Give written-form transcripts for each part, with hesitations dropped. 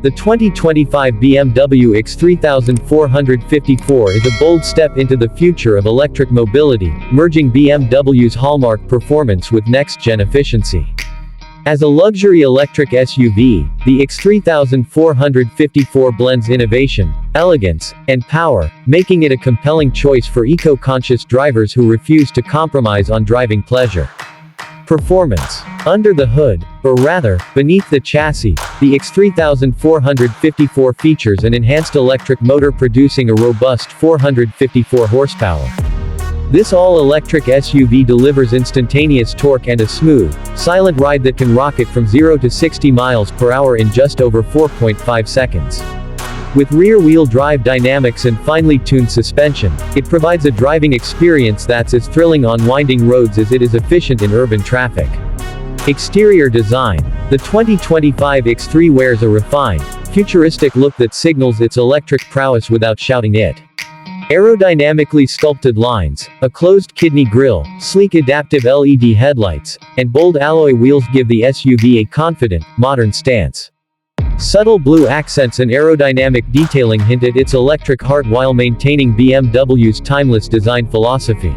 The 2025 BMW iX3 is a bold step into the future of electric mobility, merging BMW's hallmark performance with next-gen efficiency. As a luxury electric SUV, the iX3 blends innovation, elegance, and power, making it a compelling choice for eco-conscious drivers who refuse to compromise on driving pleasure. Performance. Under the hood, or rather, beneath the chassis, the iX3 features an enhanced electric motor producing a robust 454 horsepower. This all-electric SUV delivers instantaneous torque and a smooth, silent ride that can rocket from 0 to 60 miles per hour in just over 4.5 seconds. With rear-wheel drive dynamics and finely tuned suspension, it provides a driving experience that's as thrilling on winding roads as it is efficient in urban traffic. Exterior design. The 2025 X3 wears a refined, futuristic look that signals its electric prowess without shouting it. Aerodynamically sculpted lines, a closed kidney grille, sleek adaptive LED headlights, and bold alloy wheels give the SUV a confident, modern stance. Subtle blue accents and aerodynamic detailing hint at its electric heart while maintaining BMW's timeless design philosophy.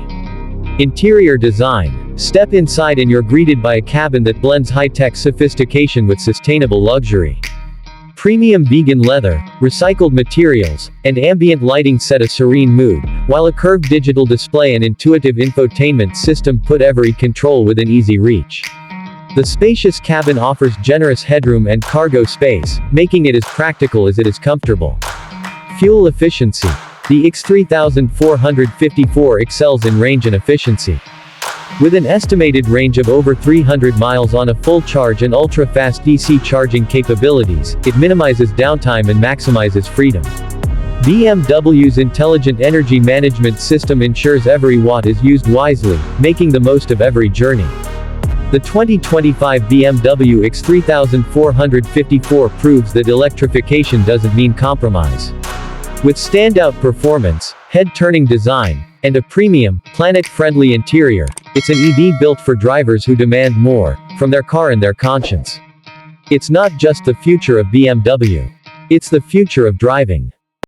Interior design. Step inside and you're greeted by a cabin that blends high-tech sophistication with sustainable luxury. Premium vegan leather, recycled materials, and ambient lighting set a serene mood, while a curved digital display and intuitive infotainment system put every control within easy reach. The spacious cabin offers generous headroom and cargo space, making it as practical as it is comfortable. Fuel efficiency. The iX3 excels in range and efficiency. With an estimated range of over 300 miles on a full charge and ultra-fast DC charging capabilities, it minimizes downtime and maximizes freedom. BMW's intelligent energy management system ensures every watt is used wisely, making the most of every journey. The 2025 BMW iX3 proves that electrification doesn't mean compromise. With standout performance, head-turning design, and a premium, planet-friendly interior, it's an EV built for drivers who demand more from their car and their conscience. It's not just the future of BMW. It's the future of driving.